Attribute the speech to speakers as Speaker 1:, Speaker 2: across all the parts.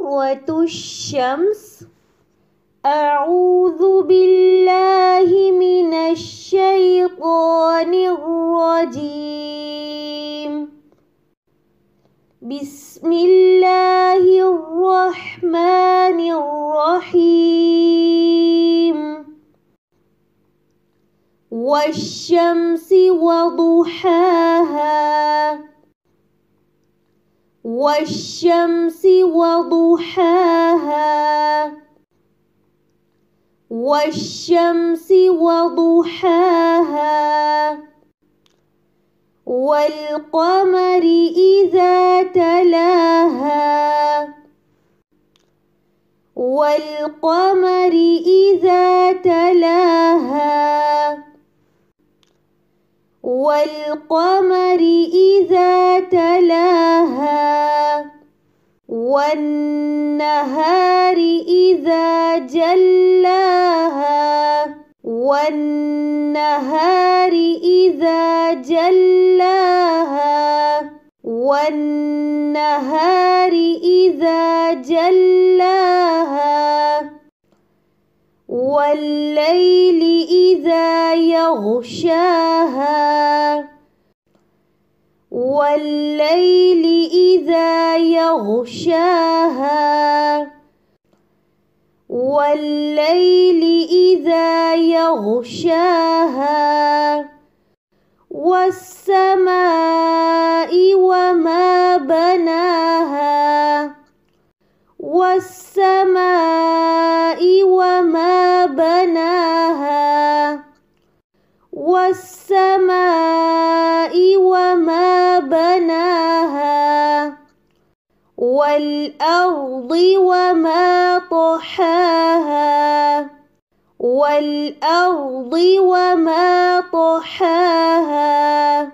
Speaker 1: سورة الشمس. أعوذ بالله من الشيطان الرجيم. بسم الله الرحمن الرحيم. والشمس وضحاها. والشمس وضحاها. والشمس وضحاها. والقمر إذا تلاها. والقمر إذا تلاها. والقمر إذا تلاها. والنهار إذا جلاها. والنهار إذا جلاها. والنهار إذا جلاها. والليل إذا يغشاها. والليل إذا يغشاها. والليل إذا يغشاها. والسماء وما بناها. والسماء وما بناها. والسماء وما بناها. والأرض وما طحاها. والأرض وما طحاها.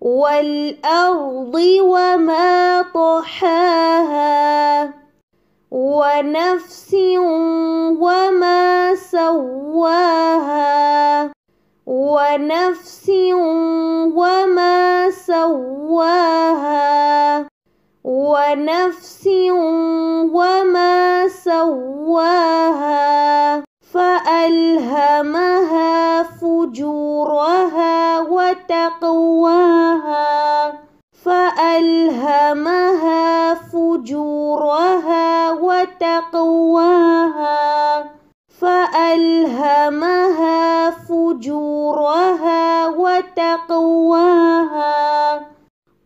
Speaker 1: والأرض وما طحاها. ونفس وما سواها. ونفس وما سواها. ونفس وما سواها. فألهمها فجورها وتقواها. فألهمها فجورها وتقواها. فألهمها فجورها وتقواها.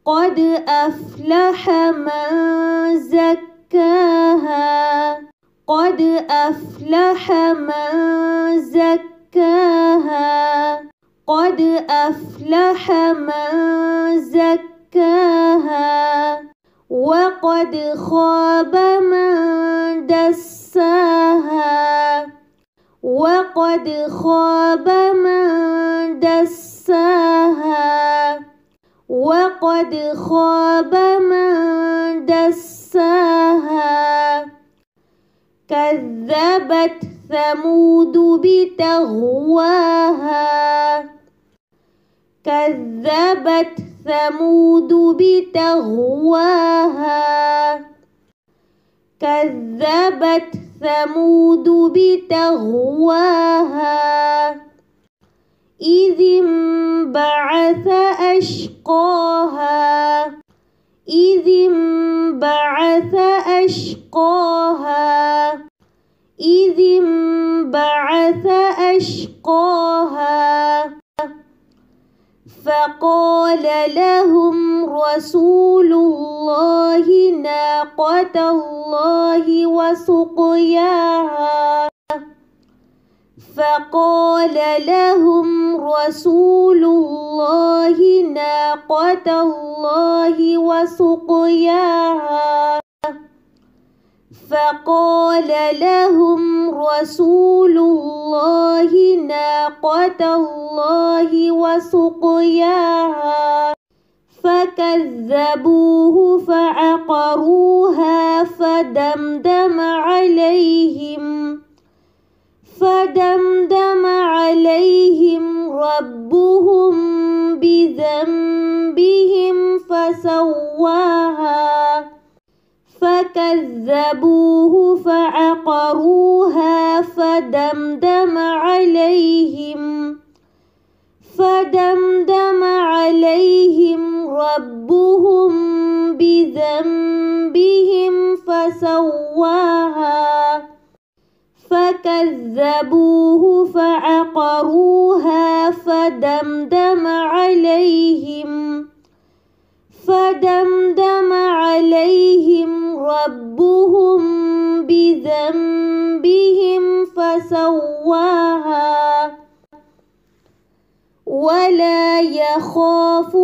Speaker 1: قد أفلح من زكاها. قد أفلح من زكاها. قد أفلح من زكاها. وقد خاب من دساها. وقد خاب من دساها. وقد خاب من دساها. كذبت ثمود بتغواها. كذبت ثمود بتغواها. كذبت ثمود بتغواها. إذ انبعث أشقاها. إذ انبعث أشقاها. إذ انبعث أشقاها. فقال لهم رسول الله ناقة الله وسقياها. فقال لهم رسول الله ناقة الله وسقياها. فقال لهم رسول الله ناقة الله وسقياها. فكذبوه فعقروها فدمدم عليهم ربهم بذنبهم فسواها. فكذبوه فعقروها فدمدم عليهم ربهم بذنبهم فسواها فكذبوه فعقروها فدمدم عليهم ربهم بذنبهم فسواها ولا يخاف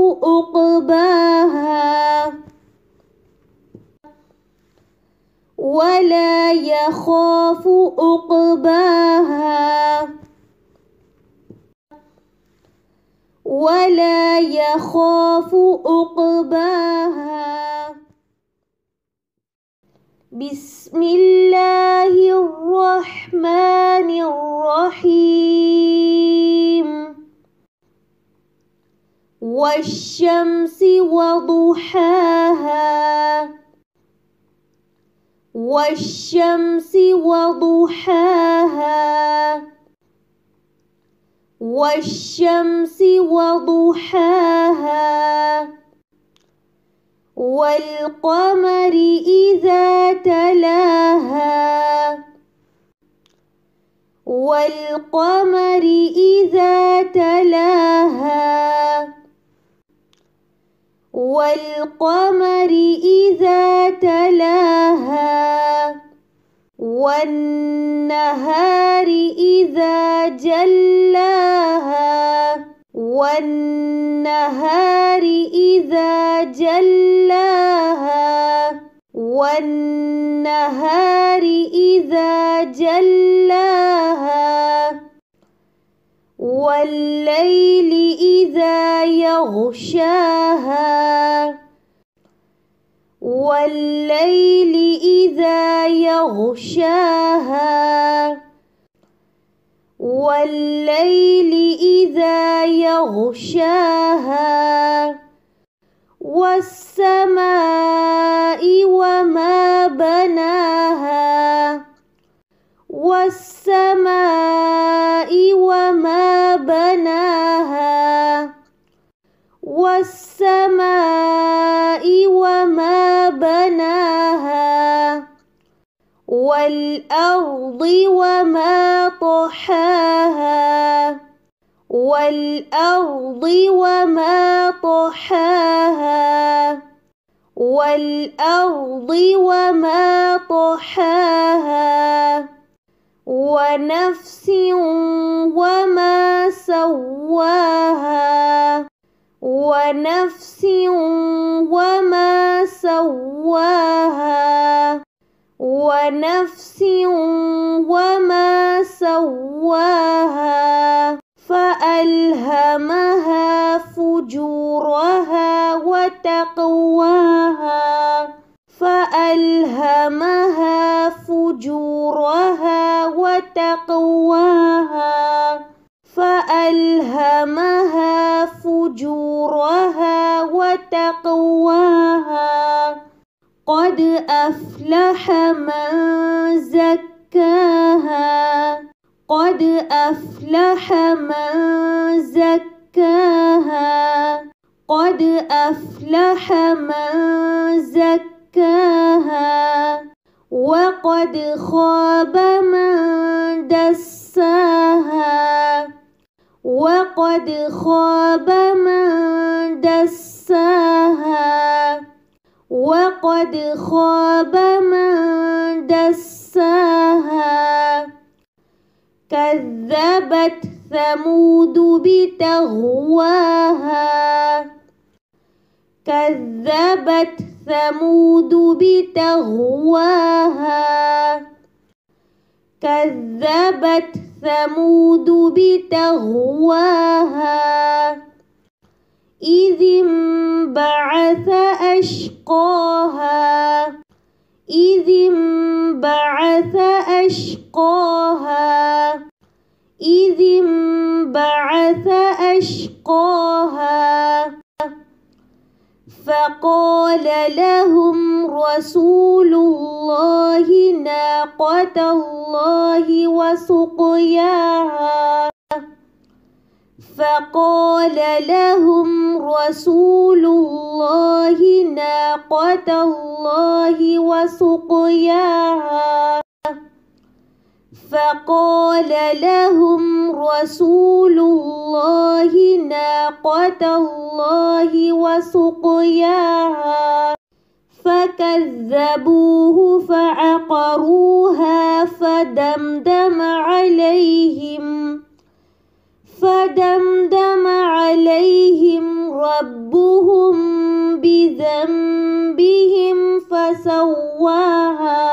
Speaker 1: عقباها بسم الله الرحمن الرحيم والشمس وضحاها والشمس وضحاها والقمر إذا تلاها والنهار إذا جلاها والليل إذا يغشاها والسماء وما بناها والأرض وما طحاها ونفس وما سواها فألهمها فجورها وتقواها قد أفلح من زكاها وقد خاب من دساها كذبت ثمود بطغواها إذ انبعث أشقاها فقال لهم رسول الله ناقة الله وسقياها فقال لهم رسول الله ناقة الله وسقياها فقال لهم رسول الله ناقة الله وسقياها فكذبوه فعقروها فدمدم عليهم ربهم بذنبهم فسواها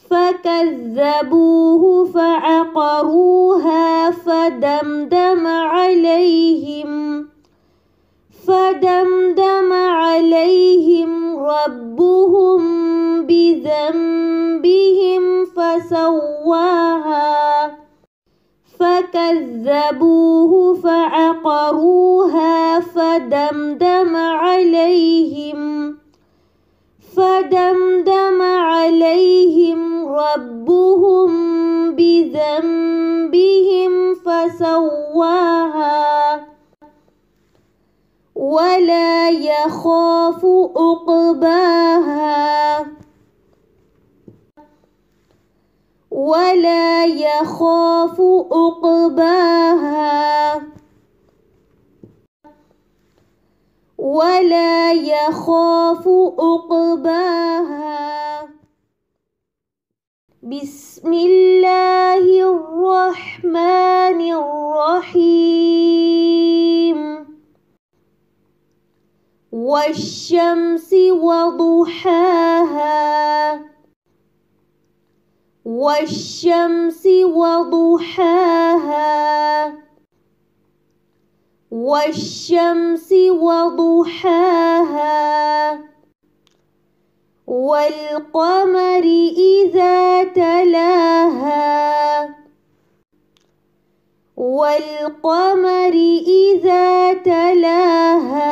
Speaker 1: فكذبوه فعقروها فدمدم عليهم ربهم بذنبهم فسواها فكذبوه فعقروها فدمدم عليهم ربهم بذنبهم فسواها ولا يخاف عقباها بسم الله الرحمن الرحيم والشمس وضحاها والشمس وضحاها والقمر إذا تلاها والنهار إذا جلاها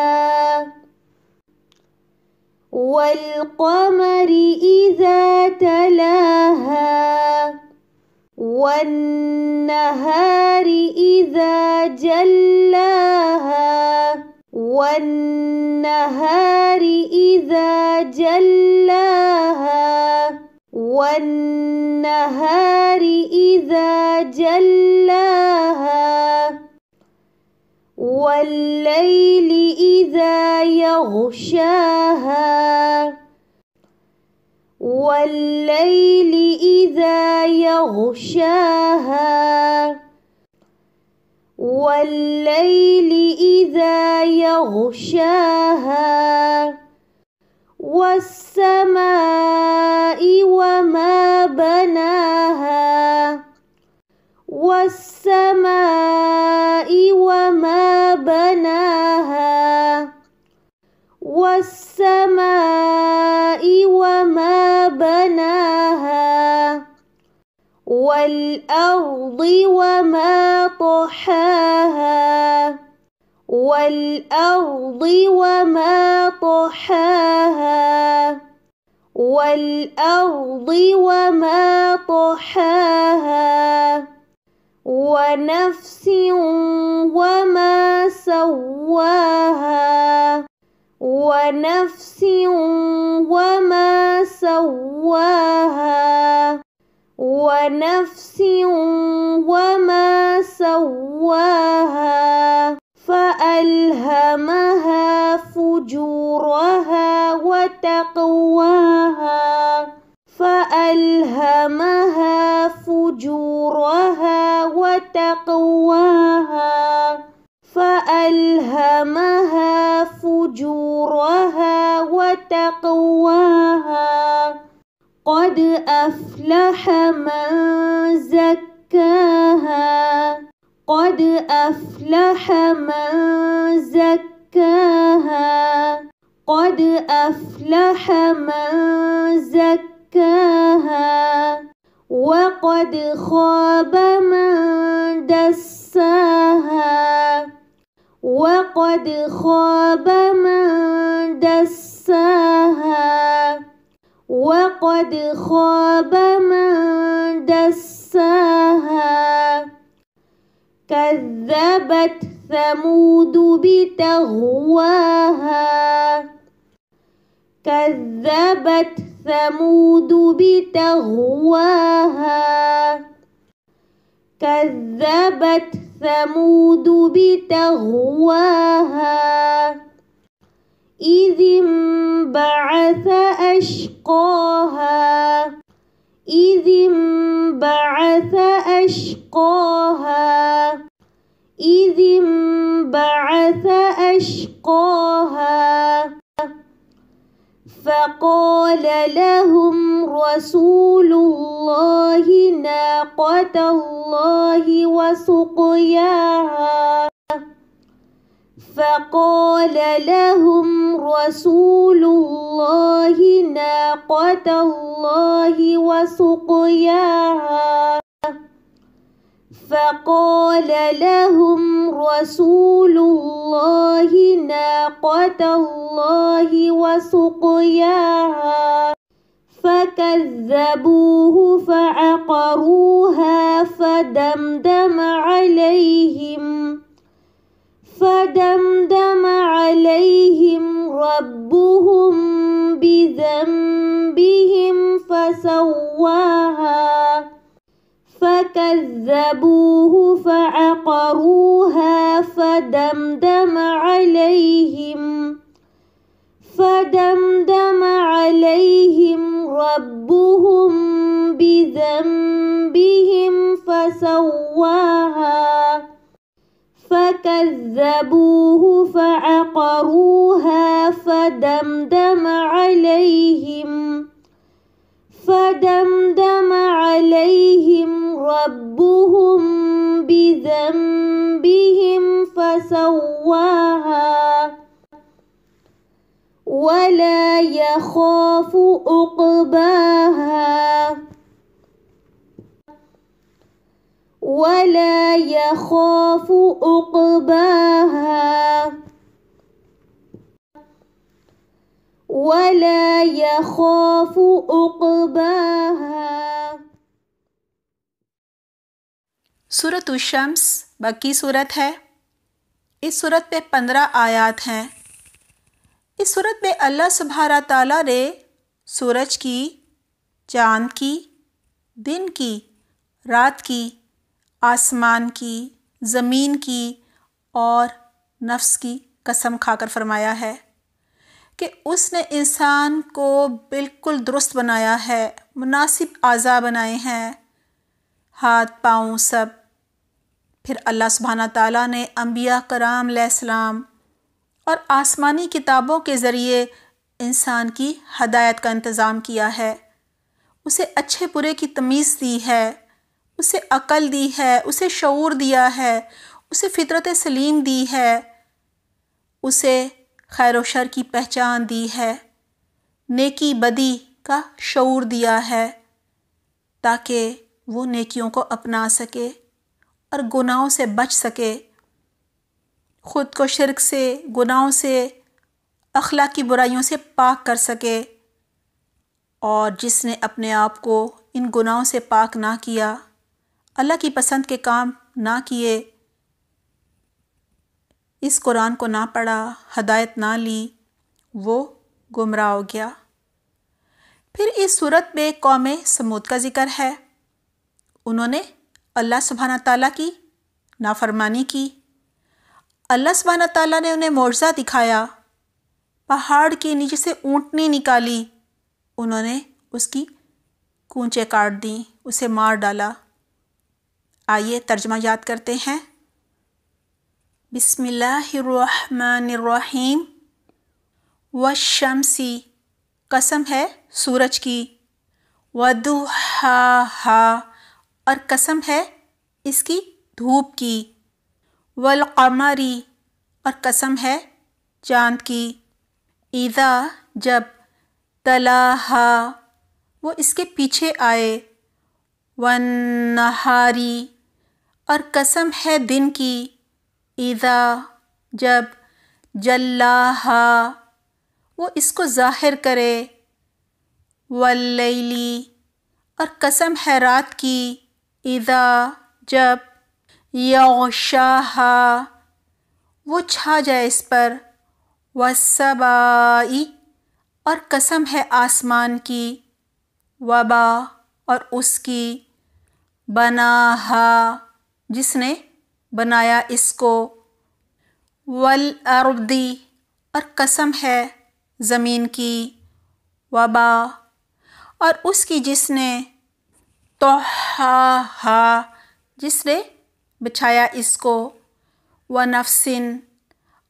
Speaker 1: والليل إذا يغشاها والسماء وما بناها والأرض وما طحاها ونفس وما سواها فألهمها فجورها وتقواها قد أفلح من زكاها وقد خاب من دساها قد خاب من دساها كذبت ثمود بتغواها كذبت ثمود بتغواها كذبت ثمود بتغواها إذ انبعث أشقاها إذ انبعث أشقاها إذ انبعث أشقاها فقال لهم رسول الله ناقة الله وسقياها فقال لهم رسول الله ناقة الله وسقياها فقال لهم رسول الله ناقة الله وسقياها فكذبوه فعقروها فدمدم عليهم ربهم بذنبهم فسواها فكذبوه فعقروها فدمدم عليهم ربهم بذنبهم فسواها فكذبوه فعقروها فدمدم عليهم ربهم بذنبهم فسواها ولا يخاف عقباها ولا يخاف عقباها ولا يخاف عقباها۔
Speaker 2: سورۃ الشمس مکی صورت ہے۔ اس صورت میں 15 آیات ہیں۔ اس صورت میں اللہ سبحانہ تعالیٰ نے سورج کی، چاند کی، دن کی، رات کی، آسمان کی، زمین کی اور نفس کی قسم کھا کر فرمایا ہے کہ اس نے انسان کو بالکل درست بنایا ہے، مناسب اعضاء بنائے ہیں، ہاتھ پاؤں سب۔ پھر اللہ سبحانہ تعالیٰ نے انبیاء کرام علیہ السلام اور آسمانی کتابوں کے ذریعے انسان کی ہدایت کا انتظام کیا ہے، اسے اچھے برے کی تمیز دی ہے، اسے عقل دی ہے، اسے شعور دیا ہے، اسے فطرت سلیم دی ہے، اسے خیر و شر کی پہچان دی ہے، نیکی بدی کا شعور دیا ہے تاکہ وہ نیکیوں کو اپنا سکے اور گناہوں سے بچ سکے، خود کو شرک سے، گناہوں سے، اخلاقی برائیوں سے پاک کر سکے۔ اور جس نے اپنے آپ کو ان گناہوں سے پاک نہ کیا، اللہ کی پسند کے کام نہ کیے، اس قرآن کو نہ پڑھا، ہدایت نہ لی، وہ گمراہ ہو گیا۔ پھر اس صورت میں قوم سمود کا ذکر ہے۔ انہوں نے اللہ سبحانہ تعالیٰ کی نافرمانی کی۔ اللہ سبحانہ تعالیٰ نے انہیں معجزہ دکھایا، پہاڑ کے نیچے سے اونٹنی نکالی، انہوں نے اس کی کونچیں کاٹ دیں، اسے مار ڈالا۔ آئیے ترجمہ یاد کرتے ہیں۔ بسم اللہ الرحمن الرحیم۔ والشمسی، قسم ہے سورج کی، وضحاہا، اور قسم ہے اس کی دھوپ کی، والقمری، اور قسم ہے چاند کی، اذا، جب، تلاہا، وہ اس کے پیچھے آئے، والنہاری، اور قسم ہے دن کی، اذا، جب، جلاہا، وہ اس کو ظاہر کرے، واللیلی اور قسم ہے رات کی، اذا جب، یغشاہا وہ چھا جائے اس پر، والسماء اور قسم ہے آسمان کی، وما اور اس کی، بناہا جس نے بنایا اس کو، والارض اور قسم ہے زمین کی، وما اور اس کی جس نے، طحاہا جس نے بچھایا اس کو، ونفس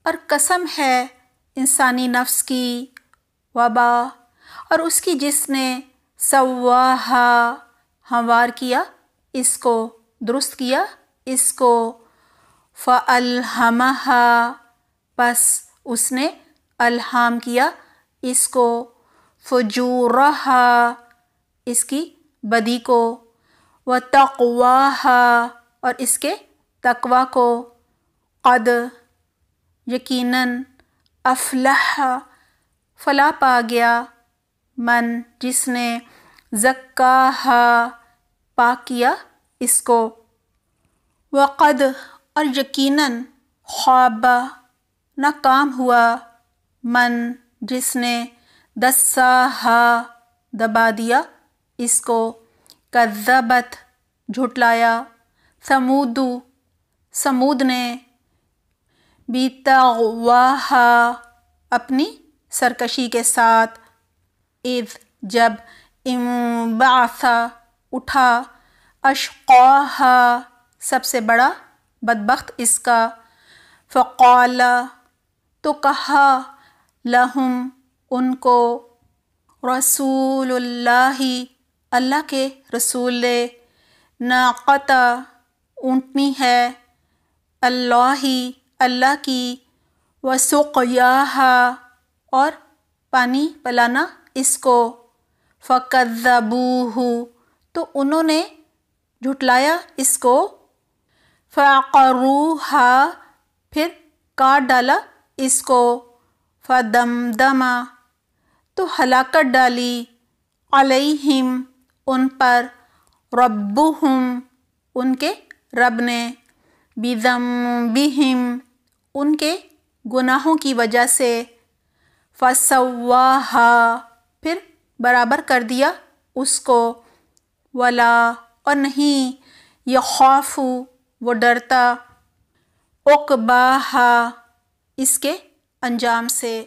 Speaker 2: اور قسم ہے انسانی نفس کی، وما اور اس کی جس نے، سواہا ہموار کیا اس کو، درست کیا اس کو، فَأَلْهَمَهَا پس اس نے الہام کیا اس کو، فُجُورَهَا اس کی بدی کو، وَتَقْوَاهَا اور اس کے تقوی کو، قد یقیناً، افلح فلاح پا گیا، من جس نے، زکاہا پاک کیا اس کو، وقد اور یقیناً، خواب ناکام ہوا، من جس نے، دساہا دبا دیا اس کو، کذبت جھٹلایا، سمود نے، بطغواہا اپنی سرکشی کے ساتھ، اذ جب، انبعث اٹھا، اشقاہا سب سے بڑا بدبخت اس کا، فقال تو کہا، لہم ان کو، رسول اللہ اللہ کے رسول نے، ناقۃ اونٹنی ہے، اللہ کی، وسقیاہا اور پانی پلانا اس کو، فکذبوہ تو انہوں نے جھٹلایا اس کو، فعقروہا پھر کاٹ ڈالا اس کو، فدمدم تو ہلاکت ڈالی، علیہم ان پر، ربہم ان کے رب نے، بذنبہم ان کے گناہوں کی وجہ سے، فسواہا پھر برابر کر دیا اس کو، ولا اور نہیں، یخاف وہ ڈرتا، عقباہا اس کے انجام سے۔